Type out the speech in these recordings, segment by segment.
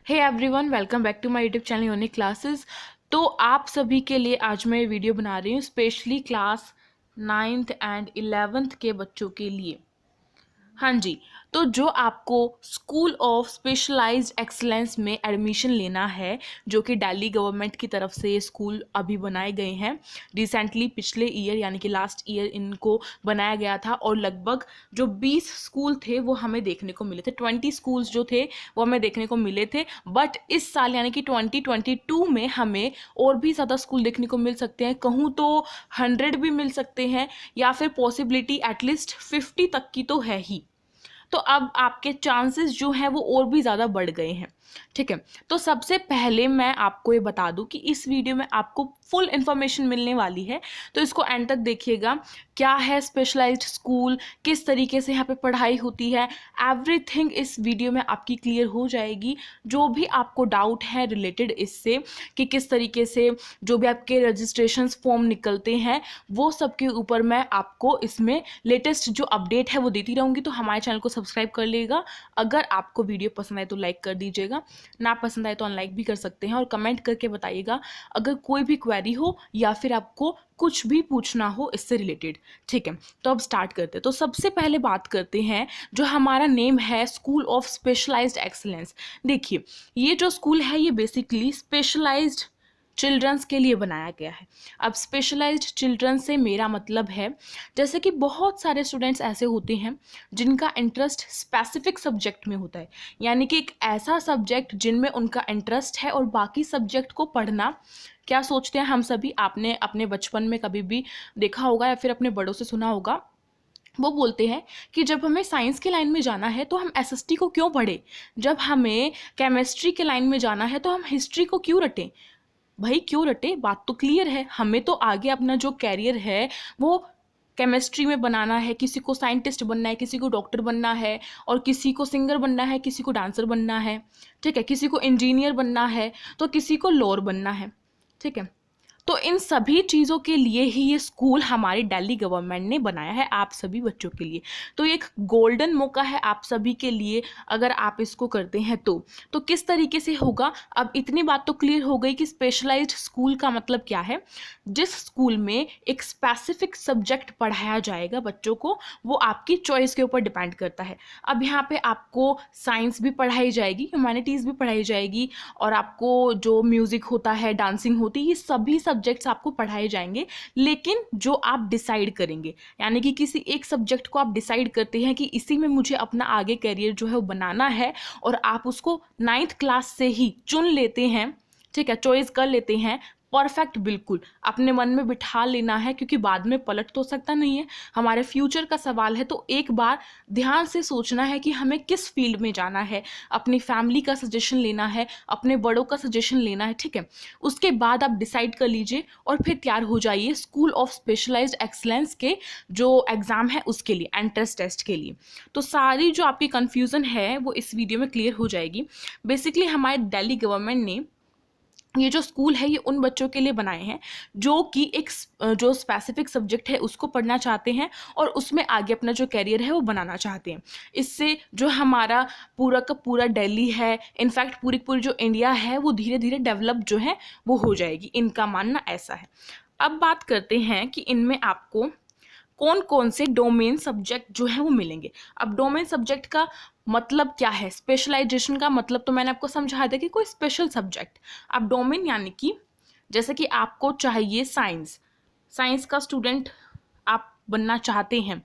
Hey everyone, welcome back to my YouTube channel unique classes. तो आप सभी के लिए आज मैं वीडियो बना रही हूँ specially class 9th and 11th के बच्चों के लिए। हाँ जी, तो जो आपको स्कूल ऑफ स्पेशलाइज्ड एक्सलेंस में एडमिशन लेना है, जो कि दिल्ली गवर्नमेंट की तरफ से ये स्कूल अभी बनाए गए हैं रिसेंटली, पिछले ईयर यानी कि लास्ट ईयर इनको बनाया गया था। और लगभग जो 20 स्कूल थे वो हमें देखने को मिले थे, 20 स्कूल्स जो थे वो हमें देखने को मिले थे। बट इस साल यानी कि 2022 में हमें और भी ज़्यादा स्कूल देखने को मिल सकते हैं, कहूँ तो 100 भी मिल सकते हैं, या फिर पॉसिबिलिटी एटलीस्ट 50 तक की तो है ही। तो अब आपके चांसेस जो हैं वो और भी ज़्यादा बढ़ गए हैं। ठीक है, तो सबसे पहले मैं आपको ये बता दूं कि इस वीडियो में आपको फुल इन्फॉर्मेशन मिलने वाली है, तो इसको एंड तक देखिएगा। क्या है स्पेशलाइज्ड स्कूल, किस तरीके से यहाँ पे पढ़ाई होती है, एवरीथिंग इस वीडियो में आपकी क्लियर हो जाएगी। जो भी आपको डाउट है रिलेटेड इससे कि किस तरीके से जो भी आपके रजिस्ट्रेशन फॉर्म निकलते हैं, वो सब के ऊपर मैं आपको इसमें लेटेस्ट जो अपडेट है वो देती रहूँगी। तो हमारे चैनल को सब्सक्राइब कर लीजिएगा। अगर आपको वीडियो पसंद आए तो लाइक कर दीजिएगा, ना पसंद आए तो अनलाइक भी कर सकते हैं। और कमेंट करके बताइएगा अगर कोई भी क्वेरी हो या फिर आपको कुछ भी पूछना हो इससे रिलेटेड। ठीक है, तो अब स्टार्ट करते हैं। तो सबसे पहले बात करते हैं, जो हमारा नेम है स्कूल ऑफ स्पेशलाइज्ड एक्सीलेंस। देखिए, ये जो स्कूल है ये बेसिकली स्पेशलाइज्ड चिल्ड्रंस के लिए बनाया गया है। अब स्पेशलाइज्ड चिल्ड्रन से मेरा मतलब है, जैसे कि बहुत सारे स्टूडेंट्स ऐसे होते हैं जिनका इंटरेस्ट स्पेसिफिक सब्जेक्ट में होता है, यानी कि एक ऐसा सब्जेक्ट जिनमें उनका इंटरेस्ट है, और बाकी सब्जेक्ट को पढ़ना क्या सोचते हैं हम सभी, आपने अपने बचपन में कभी भी देखा होगा या फिर अपने बड़ों से सुना होगा, वो बोलते हैं कि जब हमें साइंस के लाइन में जाना है तो हम एसएसटी को क्यों पढ़ें, जब हमें केमिस्ट्री के लाइन में जाना है तो हम हिस्ट्री को क्यों रटें। भाई क्यों रटे, बात तो क्लियर है। हमें तो आगे अपना जो कैरियर है वो केमिस्ट्री में बनाना है, किसी को साइंटिस्ट बनना है, किसी को डॉक्टर बनना है, और किसी को सिंगर बनना है, किसी को डांसर बनना है। ठीक है, किसी को इंजीनियर बनना है, तो किसी को लॉयर बनना है। ठीक है, तो इन सभी चीज़ों के लिए ही ये स्कूल हमारी दिल्ली गवर्नमेंट ने बनाया है आप सभी बच्चों के लिए। तो ये एक गोल्डन मौका है आप सभी के लिए, अगर आप इसको करते हैं तो किस तरीके से होगा। अब इतनी बात तो क्लियर हो गई कि स्पेशलाइज्ड स्कूल का मतलब क्या है। जिस स्कूल में एक स्पेसिफिक सब्जेक्ट पढ़ाया जाएगा बच्चों को, वो आपकी चॉइस के ऊपर डिपेंड करता है। अब यहाँ पे आपको साइंस भी पढ़ाई जाएगी, ह्यूमैनिटीज़ भी पढ़ाई जाएगी, और आपको जो म्यूज़िक होता है, डांसिंग होती है, ये सभी सब्जेक्ट्स आपको पढ़ाए जाएंगे। लेकिन जो आप डिसाइड करेंगे, यानी कि किसी एक सब्जेक्ट को आप डिसाइड करते हैं कि इसी में मुझे अपना आगे करियर जो है वो बनाना है, और आप उसको 9th क्लास से ही चुन लेते हैं। ठीक है, चॉइस कर लेते हैं। परफेक्ट, बिल्कुल अपने मन में बिठा लेना है, क्योंकि बाद में पलट तो सकता नहीं है, हमारे फ्यूचर का सवाल है। तो एक बार ध्यान से सोचना है कि हमें किस फील्ड में जाना है, अपनी फैमिली का सजेशन लेना है, अपने बड़ों का सजेशन लेना है। ठीक है, उसके बाद आप डिसाइड कर लीजिए और फिर तैयार हो जाइए स्कूल ऑफ स्पेशलाइज्ड एक्सलेंस के जो एग्ज़ाम है उसके लिए, एंट्रेंस टेस्ट के लिए। तो सारी जो आपकी कन्फ्यूज़न है वो इस वीडियो में क्लियर हो जाएगी। बेसिकली हमारे दिल्ली गवर्नमेंट ने ये जो स्कूल है ये उन बच्चों के लिए बनाए हैं जो कि एक जो स्पेसिफिक सब्जेक्ट है उसको पढ़ना चाहते हैं, और उसमें आगे अपना जो करियर है वो बनाना चाहते हैं। इससे जो हमारा पूरा का पूरा दिल्ली है, इनफैक्ट पूरी पूरी जो इंडिया है, वो धीरे धीरे डेवलप जो है वो हो जाएगी, इनका मानना ऐसा है। अब बात करते हैं कि इनमें आपको कौन कौन से डोमेन सब्जेक्ट जो है वो मिलेंगे। अब डोमेन सब्जेक्ट का मतलब क्या है, स्पेशलाइजेशन का मतलब तो मैंने आपको समझा दिया कि कोई स्पेशल सब्जेक्ट। अब डोमेन यानी कि जैसे कि आपको चाहिए साइंस, साइंस का स्टूडेंट आप बनना चाहते हैं,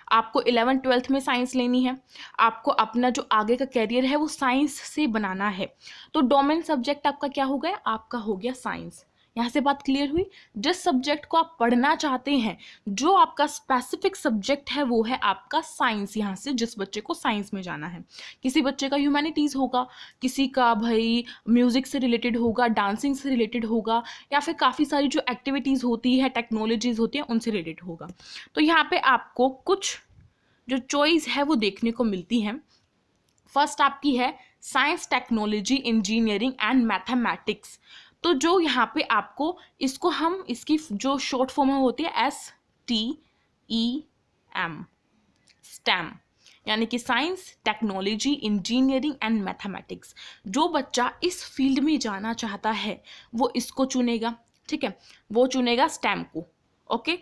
आपको 11th-12th में साइंस लेनी है, आपको अपना जो आगे का कैरियर है वो साइंस से बनाना है, तो डोमेन सब्जेक्ट आपका क्या हो गया, आपका हो गया साइंस। यहाँ से बात क्लियर हुई। जिस सब्जेक्ट को आप पढ़ना चाहते हैं, जो आपका स्पेसिफिक सब्जेक्ट है वो है आपका साइंस। यहाँ से जिस बच्चे को साइंस में जाना है, किसी बच्चे का ह्यूमैनिटीज़ होगा, किसी का भाई म्यूज़िक से रिलेटेड होगा, डांसिंग से रिलेटेड होगा, या फिर काफ़ी सारी जो एक्टिविटीज़ होती है, टेक्नोलॉजीज़ होती हैं, उनसे रिलेटेड होगा। तो यहाँ पे आपको कुछ जो चॉइस है वो देखने को मिलती है। फर्स्ट आपकी है science, technology, engineering and mathematics. तो जो यहाँ पे आपको इसको हम इसकी जो शॉर्ट फॉर्म होती है STEM, स्टेम। यानी कि science, technology, engineering and mathematics. जो बच्चा इस फील्ड में जाना चाहता है वो इसको चुनेगा, ठीक है, वो चुनेगा स्टेम को। ओके,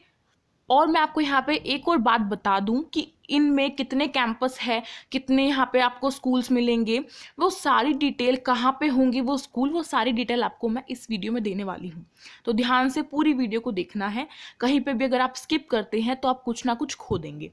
और मैं आपको यहाँ पे एक और बात बता दूं कि इनमें कितने कैंपस है, कितने यहाँ पे आपको स्कूल्स मिलेंगे, वो सारी डिटेल कहाँ पे होंगी वो स्कूल, वो सारी डिटेल आपको मैं इस वीडियो में देने वाली हूँ। तो ध्यान से पूरी वीडियो को देखना है, कहीं पे भी अगर आप स्किप करते हैं तो आप कुछ ना कुछ खो देंगे।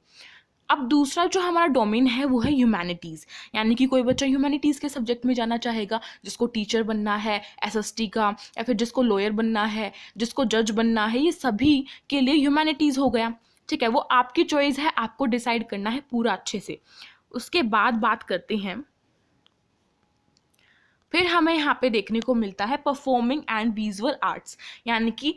अब दूसरा जो हमारा डोमेन है वो है ह्यूमैनिटीज़, यानी कि कोई बच्चा ह्यूमैनिटीज़ के सब्जेक्ट में जाना चाहेगा, जिसको टीचर बनना है एसएसटी का, या फिर जिसको लॉयर बनना है, जिसको जज बनना है, ये सभी के लिए ह्यूमैनिटीज़ हो गया, ठीक है। वो आपकी चॉइस है, आपको डिसाइड करना है पूरा अच्छे से। उसके बाद बात करते हैं, फिर हमें यहाँ पे देखने को मिलता है परफॉर्मिंग एंड विजुअल आर्ट्स, यानी कि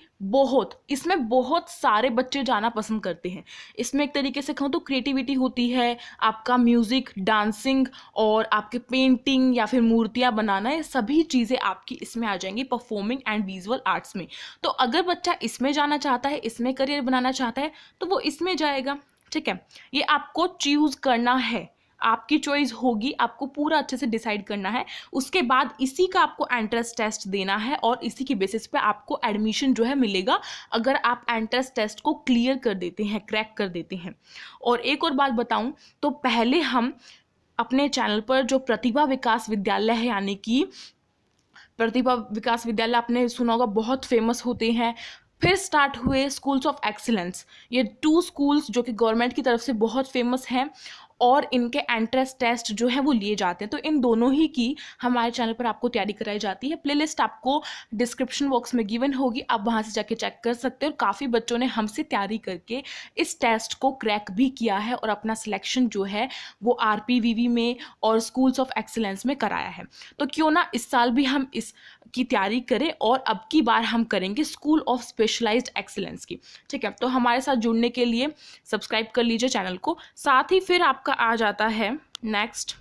इसमें बहुत सारे बच्चे जाना पसंद करते हैं। इसमें एक तरीके से कहूँ तो क्रिएटिविटी होती है, आपका म्यूजिक, डांसिंग और आपके पेंटिंग या फिर मूर्तियाँ बनाना, ये सभी चीज़ें आपकी इसमें आ जाएंगी परफॉर्मिंग एंड विजुअल आर्ट्स में। तो अगर बच्चा इसमें जाना चाहता है, इसमें करियर बनाना चाहता है, तो वो इसमें जाएगा, ठीक है। ये आपको चूज करना है, आपकी चॉइस होगी, आपको पूरा अच्छे से डिसाइड करना है। उसके बाद इसी का आपको एंट्रेंस टेस्ट देना है और इसी की बेसिस पे आपको एडमिशन जो है मिलेगा, अगर आप एंट्रेंस टेस्ट को क्लियर कर देते हैं, क्रैक कर देते हैं। और एक और बात बताऊं तो पहले हम अपने चैनल पर जो प्रतिभा विकास विद्यालय है, यानी कि प्रतिभा विकास विद्यालय आपने सुना होगा, बहुत फेमस होते हैं। फिर स्टार्ट हुए स्कूल्स ऑफ एक्सीलेंस, ये 2 स्कूल्स जो कि गवर्नमेंट की तरफ से बहुत फेमस हैं और इनके एंट्रेंस टेस्ट जो है वो लिए जाते हैं। तो इन दोनों ही की हमारे चैनल पर आपको तैयारी कराई जाती है। प्लेलिस्ट आपको डिस्क्रिप्शन बॉक्स में गिवन होगी, आप वहाँ से जाके चेक कर सकते हैं। और काफ़ी बच्चों ने हमसे तैयारी करके इस टेस्ट को क्रैक भी किया है और अपना सिलेक्शन जो है वो RPVV में और स्कूल्स ऑफ एक्सीलेंस में कराया है। तो क्यों ना इस साल भी हम इस की तैयारी करें और अब की बार हम करेंगे स्कूल ऑफ स्पेशलाइज्ड एक्सीलेंस की, ठीक है। तो हमारे साथ जुड़ने के लिए सब्सक्राइब कर लीजिए चैनल को। साथ ही फिर आपका आ जाता है next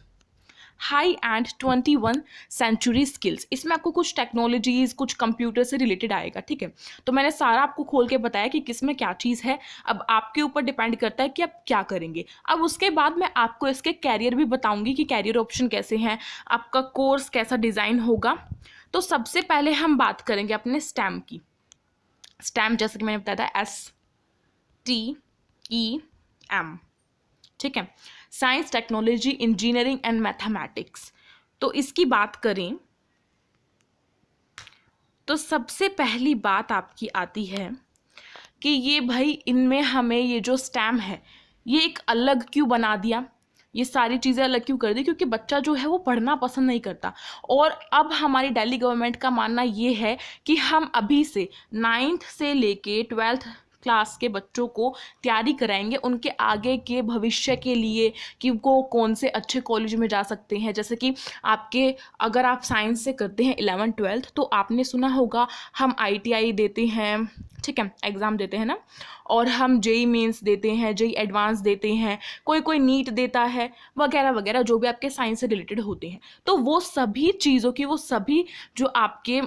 high and 21 century skills. इसमें आपको कुछ टेक्नोलॉजीज, कुछ कंप्यूटर से रिलेटेड आएगा, ठीक है। तो मैंने सारा आपको खोल के बताया कि किसमें क्या चीज़ है। अब आपके ऊपर डिपेंड करता है कि आप क्या करेंगे। अब उसके बाद मैं आपको इसके कैरियर भी बताऊंगी कि कैरियर ऑप्शन कैसे हैं, आपका कोर्स कैसा डिज़ाइन होगा। तो सबसे पहले हम बात करेंगे अपने स्टेम की। स्टेम जैसे कि मैंने बताया था STEM, ठीक है, science, technology, engineering and mathematics. तो इसकी बात करें तो सबसे पहली बात आपकी आती है कि ये भाई इनमें हमें ये जो स्टेम है ये एक अलग क्यों बना दिया, ये सारी चीज़ें अलग क्यों कर दी, क्योंकि बच्चा जो है वो पढ़ना पसंद नहीं करता। और अब हमारी दिल्ली गवर्नमेंट का मानना ये है कि हम अभी से 9th से लेके 12th क्लास के बच्चों को तैयारी कराएंगे उनके आगे के भविष्य के लिए, कि वो कौन से अच्छे कॉलेज में जा सकते हैं। जैसे कि आपके, अगर आप साइंस से करते हैं 11th 12th, तो आपने सुना होगा हम ITI देते हैं, ठीक है, एग्ज़ाम देते हैं ना, और हम JEE मेंस देते हैं, JEE एडवांस देते हैं, कोई नीट देता है, वगैरह वगैरह, जो भी आपके साइंस से रिलेटेड होते हैं। तो वो सभी चीज़ों की, वो सभी जो आपके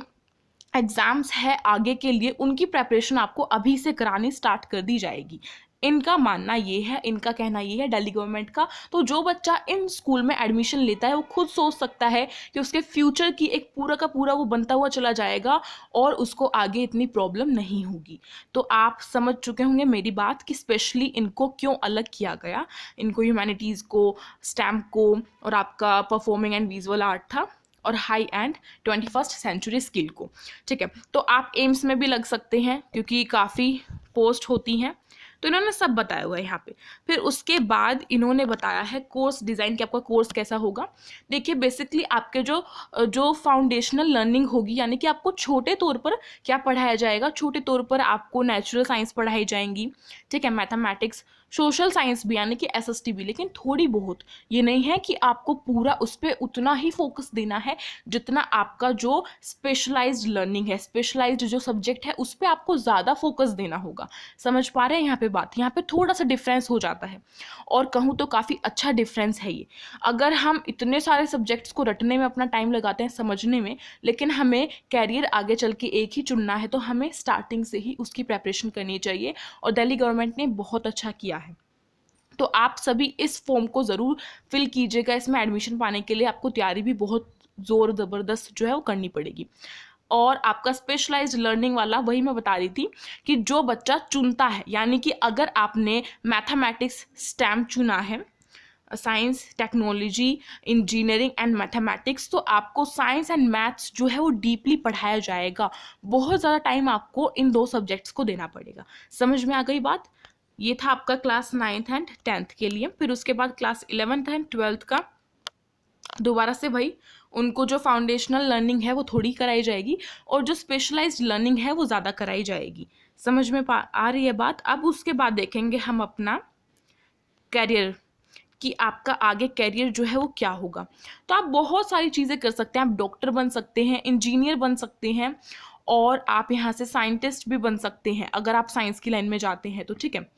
एग्ज़ाम्स है आगे के लिए, उनकी प्रेपरेशन आपको अभी से करानी स्टार्ट कर दी जाएगी। इनका मानना ये है, इनका कहना ये है दिल्ली गवर्नमेंट का। तो जो बच्चा इन स्कूल में एडमिशन लेता है वो खुद सोच सकता है कि उसके फ्यूचर की एक पूरा का पूरा वो बनता हुआ चला जाएगा और उसको आगे इतनी प्रॉब्लम नहीं होगी। तो आप समझ चुके होंगे मेरी बात कि स्पेशली इनको क्यों अलग किया गया, इनको ह्यूमैनिटीज़ को, स्टेम को, और आपका परफॉर्मिंग एंड विजुअल आर्ट था, और high and 21st century skill को, ठीक है। तो आप एम्स में भी लग सकते हैं क्योंकि काफ़ी पोस्ट होती हैं। तो इन्होंने सब बताया हुआ है यहाँ पे। फिर उसके बाद इन्होंने बताया है कोर्स डिज़ाइन, कि आपका कोर्स कैसा होगा। देखिए बेसिकली आपके जो फाउंडेशनल लर्निंग होगी, यानी कि आपको छोटे तौर पर क्या पढ़ाया जाएगा, छोटे तौर पर आपको नेचुरल साइंस पढ़ाई जाएंगी, ठीक है, मैथमेटिक्स, सोशल साइंस भी, यानी कि SST भी, लेकिन थोड़ी बहुत। ये नहीं है कि आपको पूरा उस पर उतना ही फोकस देना है जितना आपका जो स्पेशलाइज्ड लर्निंग है, स्पेशलाइज्ड जो सब्जेक्ट है, उस पर आपको ज़्यादा फोकस देना होगा। समझ पा रहे हैं यहाँ पे बात? यहाँ पे थोड़ा सा डिफरेंस हो जाता है, और कहूँ तो काफ़ी अच्छा डिफरेंस है ये। अगर हम इतने सारे सब्जेक्ट्स को रटने में अपना टाइम लगाते हैं, समझने में, लेकिन हमें कैरियर आगे चल के एक ही चुनना है, तो हमें स्टार्टिंग से ही उसकी प्रेपरेशन करनी चाहिए, और दिल्ली गवर्नमेंट ने बहुत अच्छा किया है। तो आप सभी इस फॉर्म को ज़रूर फिल कीजिएगा। इसमें एडमिशन पाने के लिए आपको तैयारी भी बहुत ज़ोर ज़बरदस्त जो है वो करनी पड़ेगी। और आपका स्पेशलाइज्ड लर्निंग वाला वही मैं बता रही थी कि जो बच्चा चुनता है, यानी कि अगर आपने मैथमेटिक्स स्टेम चुना है, science, technology, engineering and mathematics, तो आपको साइंस एंड मैथ्स जो है वो डीपली पढ़ाया जाएगा। बहुत ज़्यादा टाइम आपको इन 2 सब्जेक्ट्स को देना पड़ेगा। समझ में आ गई बात? ये था आपका क्लास 9th एंड 10th के लिए। फिर उसके बाद क्लास 11th एंड 12th का दोबारा से भाई उनको जो फाउंडेशनल लर्निंग है वो थोड़ी कराई जाएगी और जो स्पेशलाइज्ड लर्निंग है वो ज़्यादा कराई जाएगी। समझ में आ रही है बात? अब उसके बाद देखेंगे हम अपना करियर, कि आपका आगे करियर जो है वो क्या होगा। तो आप बहुत सारी चीज़ें कर सकते हैं। आप डॉक्टर बन सकते हैं, इंजीनियर बन सकते हैं, और आप यहाँ से साइंटिस्ट भी बन सकते हैं अगर आप साइंस की लाइन में जाते हैं तो। ठीक है,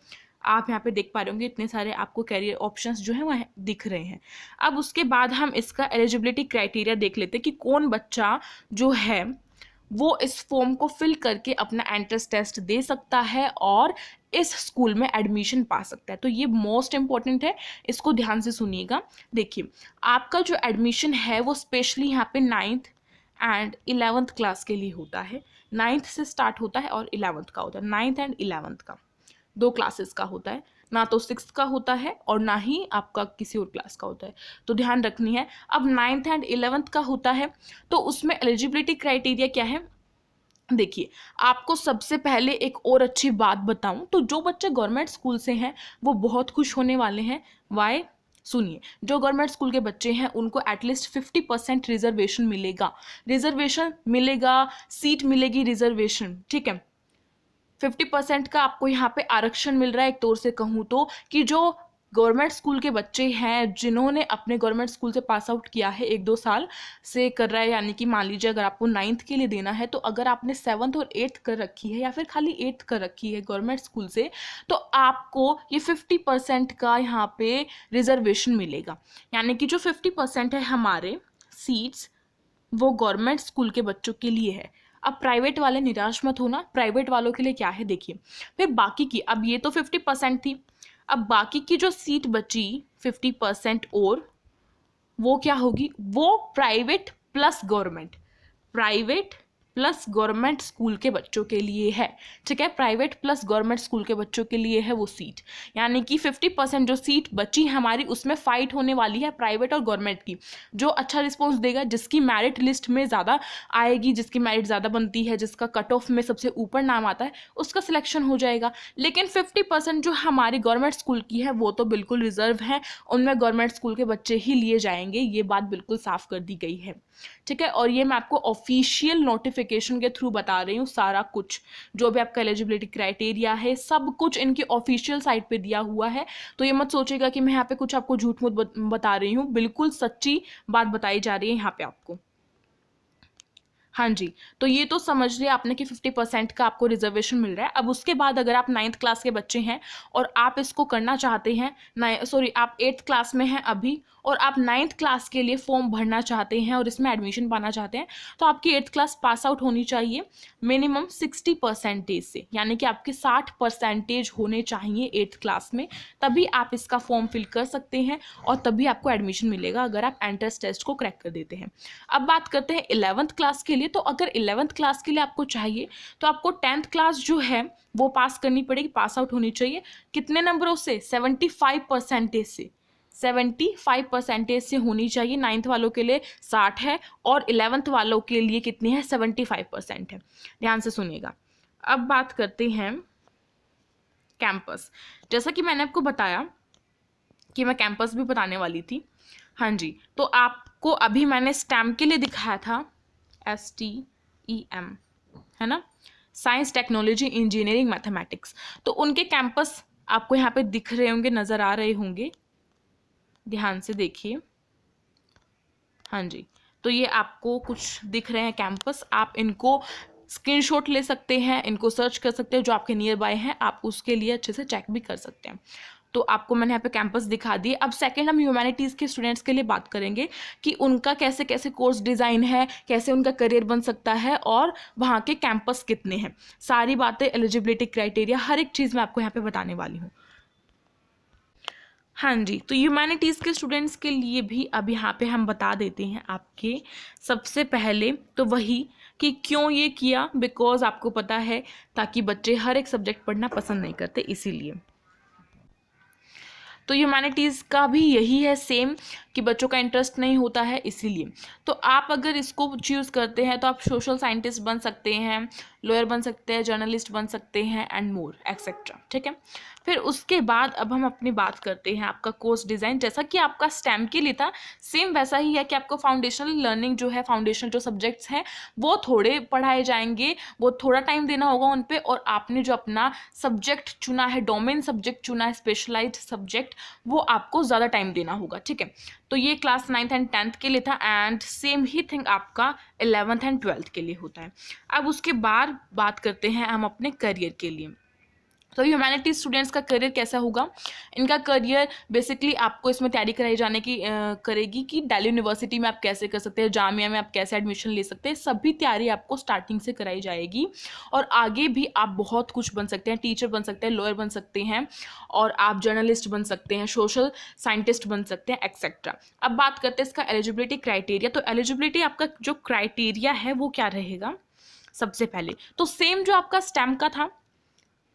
आप यहाँ पे देख पा रहे होंगे इतने सारे आपको कैरियर ऑप्शंस जो है वह दिख रहे हैं। अब उसके बाद हम इसका एलिजिबिलिटी क्राइटेरिया देख लेते हैं कि कौन बच्चा जो है वो इस फॉर्म को फिल करके अपना एंट्रेंस टेस्ट दे सकता है और इस स्कूल में एडमिशन पा सकता है। तो ये मोस्ट इंपॉर्टेंट है, इसको ध्यान से सुनिएगा। देखिए, आपका जो एडमिशन है वो स्पेशली यहाँ पे 9th एंड 11th क्लास के लिए होता है। 9th से स्टार्ट होता है और 11th का होता है। 9th एंड 11th का 2 क्लासेस का होता है, ना तो 6th का होता है और ना ही आपका किसी और क्लास का होता है, तो ध्यान रखनी है। अब 9th एंड 11th का होता है तो उसमें एलिजिबिलिटी क्राइटेरिया क्या है? देखिए, आपको सबसे पहले एक और अच्छी बात बताऊं तो जो बच्चे गवर्नमेंट स्कूल से हैं वो बहुत खुश होने वाले हैं। वाई? सुनिए, जो गवर्नमेंट स्कूल के बच्चे हैं उनको एटलीस्ट 50% रिजर्वेशन मिलेगा। रिजर्वेशन मिलेगा, सीट मिलेगी, रिजर्वेशन। ठीक है, 50% का आपको यहाँ पे आरक्षण मिल रहा है। एक तौर से कहूँ तो कि जो गवर्नमेंट स्कूल के बच्चे हैं जिन्होंने अपने गवर्नमेंट स्कूल से पास आउट किया है, 1-2 साल से कर रहा है, यानी कि मान लीजिए अगर आपको 9th के लिए देना है, तो अगर आपने 7th और 8th कर रखी है या फिर खाली 8th कर रखी है गवर्नमेंट स्कूल से, तो आपको ये 50% का यहाँ पे रिजर्वेशन मिलेगा। यानी कि जो 50% है हमारे सीट्स वो गवर्नमेंट स्कूल के बच्चों के लिए है। अब प्राइवेट वाले निराश मत होना, प्राइवेट वालों के लिए क्या है देखिए। फिर बाकी की, अब ये तो 50% थी, अब बाकी की जो सीट बची 50% और वो क्या होगी? वो private plus government, private plus government school के बच्चों के लिए है। ठीक है, प्राइवेट प्लस गवर्नमेंट स्कूल के बच्चों के लिए है वो सीट। यानी कि 50% जो सीट बची हमारी उसमें फाइट होने वाली है प्राइवेट और गवर्नमेंट की। जो अच्छा रिस्पॉन्स देगा, जिसकी मेरिट लिस्ट में ज़्यादा आएगी, जिसकी मेरिट ज़्यादा बनती है, जिसका कट ऑफ में सबसे ऊपर नाम आता है, उसका सिलेक्शन हो जाएगा। लेकिन 50% जो हमारी गवर्नमेंट स्कूल की है वो तो बिल्कुल रिजर्व है, उनमें गवर्नमेंट स्कूल के बच्चे ही लिए जाएंगे। ये बात बिल्कुल साफ कर दी गई है। ठीक है, और ये मैं आपको ऑफिशियल नोटिफिकेशन के थ्रू बता रही हूँ। सारा कुछ जो भी आपका एलिजिबिलिटी क्राइटेरिया है सब कुछ इनकी ऑफिशियल साइट पे दिया हुआ है। तो ये मत सोचिएगा कि मैं यहाँ पे कुछ आपको झूठ मूठ बता रही हूँ, बिल्कुल सच्ची बात बताई जा रही है यहाँ पे आपको। हाँ जी, तो ये तो समझ लिया आपने कि 50% का आपको रिजर्वेशन मिल रहा है। अब उसके बाद अगर आप 9th क्लास के बच्चे हैं और आप इसको करना चाहते हैं, आप 8th क्लास में हैं अभी और आप 9th क्लास के लिए फॉर्म भरना चाहते हैं और इसमें एडमिशन पाना चाहते हैं, तो आपकी 8th क्लास पास आउट होनी चाहिए मिनिमम 60% से, यानी कि आपके 60% होने चाहिए 8th क्लास में, तभी आप इसका फॉर्म फिल कर सकते हैं और तभी आपको एडमिशन मिलेगा अगर आप एंट्रेंस टेस्ट को क्रैक कर देते हैं। अब बात करते हैं 11th क्लास के लिए। तो अगर 11th क्लास के लिए आपको चाहिए तो आपको 10th क्लास जो है वो पास करनी पड़ेगी, पास आउट होनी चाहिए। कितने नंबरों से? 75% से, 75% से होनी चाहिए। 9th वालों के लिए 60 है और 11th वालों के लिए कितनी है? 75% है। ध्यान से सुनिएगा। अब बात करते हैं कैंपस। जैसा कि मैंने आपको बताया कि मैं कैंपस भी बताने वाली थी। हाँ जी, तो आपको अभी मैंने स्टेम के लिए दिखाया था, STEM, है ना, साइंस, टेक्नोलॉजी, इंजीनियरिंग, मैथमेटिक्स। तो उनके कैंपस आपको यहाँ पे दिख रहे होंगे, नज़र आ रहे होंगे, ध्यान से देखिए। हाँ जी, तो ये आपको कुछ दिख रहे हैं कैंपस। आप इनको स्क्रीनशॉट ले सकते हैं, इनको सर्च कर सकते हैं, जो आपके नियर बाय हैं आप उसके लिए अच्छे से चेक भी कर सकते हैं। तो आपको मैंने यहाँ पे कैंपस दिखा दिए। अब सेकंड हम ह्यूमैनिटीज़ के स्टूडेंट्स के लिए बात करेंगे कि उनका कैसे कैसे कोर्स डिज़ाइन है, कैसे उनका करियर बन सकता है और वहाँ के कैंपस कितने हैं। सारी बातें, एलिजिबिलिटी क्राइटेरिया, हर एक चीज़ मैं आपको यहाँ पे बताने वाली हूँ। हाँ जी, तो ह्यूमैनिटीज़ के स्टूडेंट्स के लिए भी अब यहाँ पे हम बता देते हैं आपके सबसे पहले तो वही कि क्यों ये किया, बिकॉज आपको पता है ताकि बच्चे हर एक सब्जेक्ट पढ़ना पसंद नहीं करते इसीलिए। तो ह्यूमैनिटीज़ का भी यही है सेम कि बच्चों का इंटरेस्ट नहीं होता है इसीलिए। तो आप अगर इसको चूज़ करते हैं तो आप सोशल साइंटिस्ट बन सकते हैं, लॉयर बन सकते हैं, जर्नलिस्ट बन सकते हैं एंड मोर एक्सेट्रा, ठीक है। फिर उसके बाद अब हम अपनी बात करते हैं आपका कोर्स डिज़ाइन। जैसा कि आपका स्टेम के लिए था सेम वैसा ही है कि आपको फाउंडेशनल लर्निंग जो है, फाउंडेशनल जो सब्जेक्ट्स हैं वो थोड़े पढ़ाए जाएंगे, वो थोड़ा टाइम देना होगा उन पे, और आपने जो अपना सब्जेक्ट चुना है, डोमेन सब्जेक्ट चुना है, स्पेशलाइज्ड सब्जेक्ट, वो आपको ज़्यादा टाइम देना होगा, ठीक है। तो ये क्लास 9th एंड 10th के लिए था एंड सेम ही थिंग आपका 11th एंड 12th के लिए होता है। अब उसके बाद बात करते हैं हम अपने करियर के लिए। तो ह्यूमैनिटी स्टूडेंट्स का करियर कैसा होगा? इनका करियर बेसिकली आपको इसमें तैयारी कराई जाने की करेगी कि दिल्ली यूनिवर्सिटी में आप कैसे कर सकते हैं, जामिया में आप कैसे एडमिशन ले सकते हैं, सभी तैयारी आपको स्टार्टिंग से कराई जाएगी। और आगे भी आप बहुत कुछ बन सकते हैं, टीचर बन सकते हैं, लॉयर बन सकते हैं, और आप जर्नलिस्ट बन सकते हैं, सोशल साइंटिस्ट बन सकते हैं एक्सेट्रा। अब बात करते हैं इसका एलिजिबिलिटी क्राइटेरिया। तो एलिजिबिलिटी आपका जो क्राइटेरिया है वो क्या रहेगा? सबसे पहले तो सेम जो आपका स्टेम का था,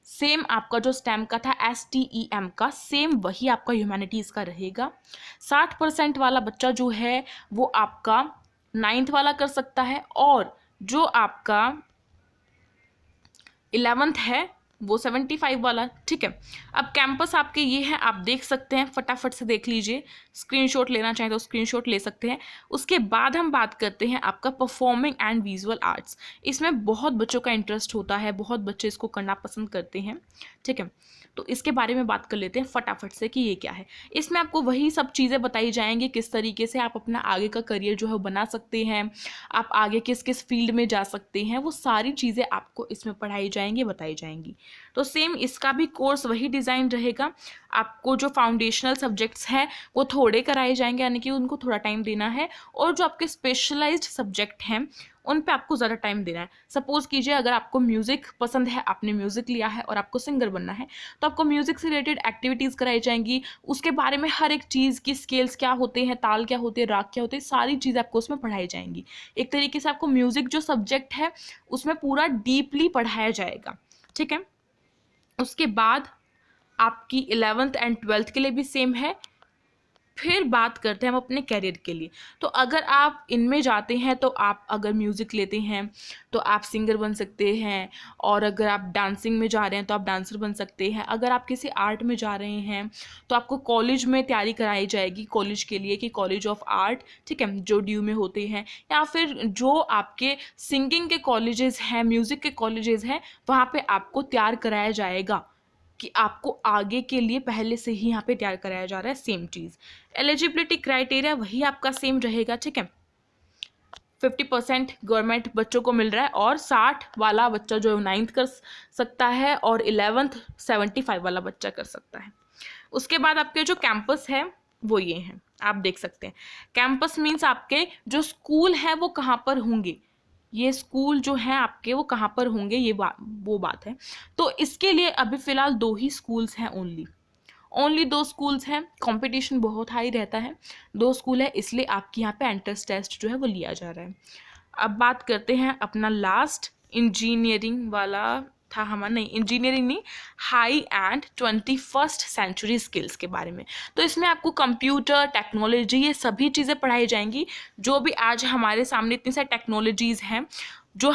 सेम आपका जो स्टेम का था STEM का, सेम वही आपका ह्यूमैनिटीज़ का रहेगा। 60% वाला बच्चा जो है वो आपका 9th वाला कर सकता है, और जो आपका 11th है वो 75 वाला, ठीक है। अब कैंपस आपके ये है, आप देख सकते हैं, फटाफट से देख लीजिए, स्क्रीनशॉट लेना चाहें तो स्क्रीनशॉट ले सकते हैं। उसके बाद हम बात करते हैं आपका परफॉर्मिंग एंड विजुअल आर्ट्स। इसमें बहुत बच्चों का इंटरेस्ट होता है, बहुत बच्चे इसको करना पसंद करते हैं, ठीक है। तो इसके बारे में बात कर लेते हैं फटाफट से कि ये क्या है। इसमें आपको वही सब चीज़ें बताई जाएंगी, किस तरीके से आप अपना आगे का करियर जो है वो बना सकते हैं, आप आगे किस किस फील्ड में जा सकते हैं, वो सारी चीज़ें आपको इसमें पढ़ाई जाएंगी, बताई जाएंगी। तो सेम इसका भी कोर्स वही डिज़ाइन रहेगा। आपको जो फाउंडेशनल सब्जेक्ट्स हैं वो थोड़े कराए जाएंगे, यानी कि उनको थोड़ा टाइम देना है, और जो आपके स्पेशलाइज्ड सब्जेक्ट हैं उन पे आपको ज़्यादा टाइम देना है। सपोज़ कीजिए अगर आपको म्यूज़िक पसंद है, आपने म्यूज़िक लिया है और आपको सिंगर बनना है, तो आपको म्यूज़िक से रिलेटेड एक्टिविटीज़ कराई जाएंगी, उसके बारे में हर एक चीज़ की स्केल्स क्या होते हैं, ताल क्या होते हैं, राग क्या होते हैं, सारी चीज़ें आपको उसमें पढ़ाई जाएंगी। एक तरीके से आपको म्यूज़िक जो सब्जेक्ट है उसमें पूरा डीपली पढ़ाया जाएगा, ठीक है। उसके बाद आपकी 11th एंड 12th के लिए भी सेम है। फिर बात करते हैं हम अपने कैरियर के लिए। तो अगर आप इनमें जाते हैं तो आप अगर म्यूज़िक लेते हैं तो आप सिंगर बन सकते हैं, और अगर आप डांसिंग में जा रहे हैं तो आप डांसर बन सकते हैं। अगर आप किसी आर्ट में जा रहे हैं तो आपको कॉलेज में तैयारी कराई जाएगी कॉलेज के लिए, कि कॉलेज ऑफ आर्ट, ठीक है, जो ड्यू में होते हैं, या फिर जो आपके सिंगिंग के कॉलेजेस हैं, म्यूज़िक के कॉलेजेस हैं, वहाँ पे आपको तैयार कराया जाएगा कि आपको आगे के लिए पहले से ही यहाँ पे तैयार कराया जा रहा है। सेम चीज़ एलिजिबिलिटी क्राइटेरिया वही आपका सेम रहेगा, ठीक है। 50% गवर्नमेंट बच्चों को मिल रहा है, और 60 वाला बच्चा जो 9th कर सकता है, और 11th 75 वाला बच्चा कर सकता है। उसके बाद आपके जो कैंपस है वो ये हैं, आप देख सकते हैं। कैंपस मीन्स आपके जो स्कूल हैं वो कहाँ पर होंगे, ये स्कूल जो है आपके वो कहाँ पर होंगे, ये वो बात है। तो इसके लिए अभी फ़िलहाल 2 ही स्कूल्स हैं, ओनली 2 स्कूल्स हैं। कंपटीशन बहुत हाई रहता है, 2 स्कूल है, इसलिए आपके यहाँ पे एंट्रेंस टेस्ट जो है वो लिया जा रहा है। अब बात करते हैं अपना लास्ट इंजीनियरिंग वाला था हमारा, नहीं इंजीनियरिंग नहीं, high and 21st century skills के बारे में। तो इसमें आपको कंप्यूटर टेक्नोलॉजी ये सभी चीज़ें पढ़ाई जाएंगी, जो भी आज हमारे सामने इतनी सारी टेक्नोलॉजीज़ हैं जो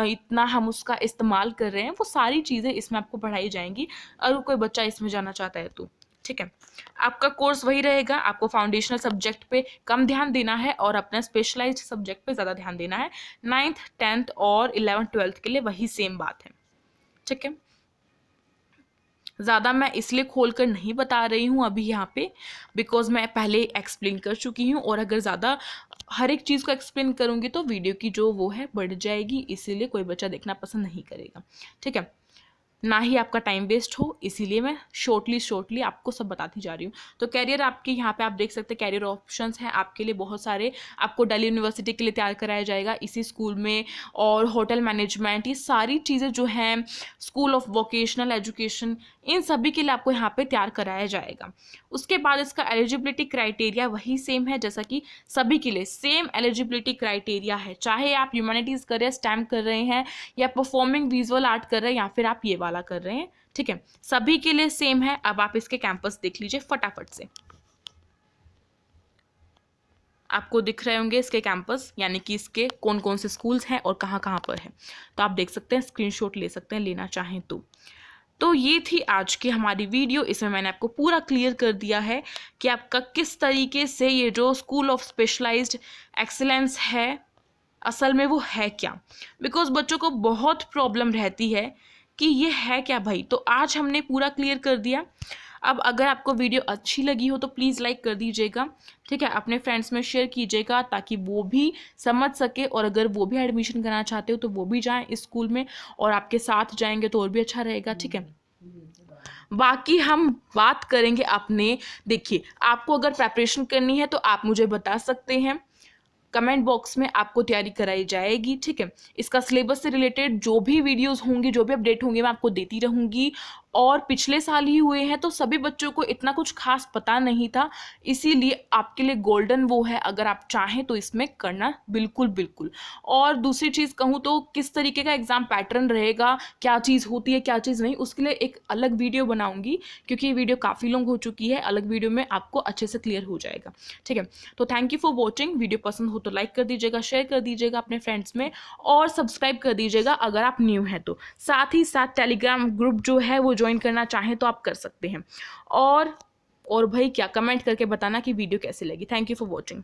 इतना हम उसका इस्तेमाल कर रहे हैं, वो सारी चीज़ें इसमें आपको पढ़ाई जाएंगी, अगर कोई बच्चा इसमें जाना चाहता है तो, ठीक है। आपका कोर्स वही रहेगा, आपको फाउंडेशनल सब्जेक्ट पे कम ध्यान देना है और अपना स्पेशलाइज्ड सब्जेक्ट पे ज़्यादा ध्यान देना है। 9th 10th और 11th 12th के लिए वही सेम बात है, ठीक है। ज़्यादा मैं इसलिए खोल कर नहीं बता रही हूँ अभी यहाँ पे, बिकॉज मैं पहले एक्सप्लेन कर चुकी हूँ, और अगर ज़्यादा हर एक चीज़ को एक्सप्लेन करूँगी तो वीडियो की जो वो है बढ़ जाएगी, इसीलिए कोई बच्चा देखना पसंद नहीं करेगा, ठीक है। ना ही आपका टाइम वेस्ट हो, इसीलिए मैं शॉर्टली आपको सब बताती जा रही हूँ। तो कैरियर आपके यहाँ पे आप देख सकते हैं, कैरियर ऑप्शंस हैं आपके लिए बहुत सारे। आपको दिल्ली यूनिवर्सिटी के लिए तैयार कराया जाएगा इसी स्कूल में, और होटल मैनेजमेंट, ये सारी चीज़ें जो हैं, स्कूल ऑफ वोकेशनल एजुकेशन, इन सभी के लिए आपको यहाँ पे तैयार कराया जाएगा। उसके बाद इसका एलिजिबिलिटी क्राइटेरिया वही सेम है, जैसा कि सभी के लिए सेम एलिजिबिलिटी क्राइटेरिया है, चाहे आप ह्यूमैनिटीज़ कर रहे हैं, स्टेम कर रहे हैं, या परफॉर्मिंग विजुअल आर्ट कर रहे हैं, या फिर आप ये वाला कर रहे हैं, ठीक है, सभी के लिए सेम है। अब आप इसके कैंपस देख लीजिए फटाफट से, आपको दिख रहे होंगे इसके कैंपस, यानी कि इसके कौन कौन से स्कूल्स हैं और कहाँ कहाँ पर है। तो आप देख सकते हैं, स्क्रीनशॉट ले सकते हैं लेना चाहें तो ये थी आज की हमारी वीडियो। इसमें मैंने आपको पूरा क्लियर कर दिया है कि आपका किस तरीके से ये जो स्कूल ऑफ स्पेशलाइज्ड एक्सीलेंस है, असल में वो है क्या, बिकॉज बच्चों को बहुत प्रॉब्लम रहती है कि ये है क्या भाई। तो आज हमने पूरा क्लियर कर दिया। अब अगर आपको वीडियो अच्छी लगी हो तो प्लीज़ लाइक कर दीजिएगा, ठीक है, अपने फ्रेंड्स में शेयर कीजिएगा ताकि वो भी समझ सके, और अगर वो भी एडमिशन करना चाहते हो तो वो भी जाएं इस स्कूल में, और आपके साथ जाएंगे तो और भी अच्छा रहेगा, ठीक है। बाकी हम बात करेंगे अपने, देखिए आपको अगर प्रेपरेशन करनी है तो आप मुझे बता सकते हैं, कमेंट बॉक्स में आपको तैयारी कराई जाएगी, ठीक है। इसका सिलेबस से रिलेटेड जो भी वीडियोस होंगी, जो भी अपडेट होंगे, मैं आपको देती रहूंगी। और पिछले साल ही हुए हैं तो सभी बच्चों को इतना कुछ खास पता नहीं था, इसीलिए आपके लिए गोल्डन वो है, अगर आप चाहें तो इसमें करना बिल्कुल बिल्कुल। और दूसरी चीज़ कहूँ तो किस तरीके का एग्जाम पैटर्न रहेगा, क्या चीज़ होती है क्या चीज़ नहीं, उसके लिए एक अलग वीडियो बनाऊंगी, क्योंकि ये वीडियो काफ़ी लॉन्ग हो चुकी है। अलग वीडियो में आपको अच्छे से क्लियर हो जाएगा, ठीक है। तो thank you for watching. Video पसंद हो तो लाइक कर दीजिएगा, शेयर कर दीजिएगा अपने फ्रेंड्स में, और सब्सक्राइब कर दीजिएगा अगर आप न्यू हैं तो। साथ ही साथ टेलीग्राम ग्रुप जो है वो ज्वाइन करना चाहें तो आप कर सकते हैं। और भाई क्या, कमेंट करके बताना कि वीडियो कैसी लगी। Thank you for watching.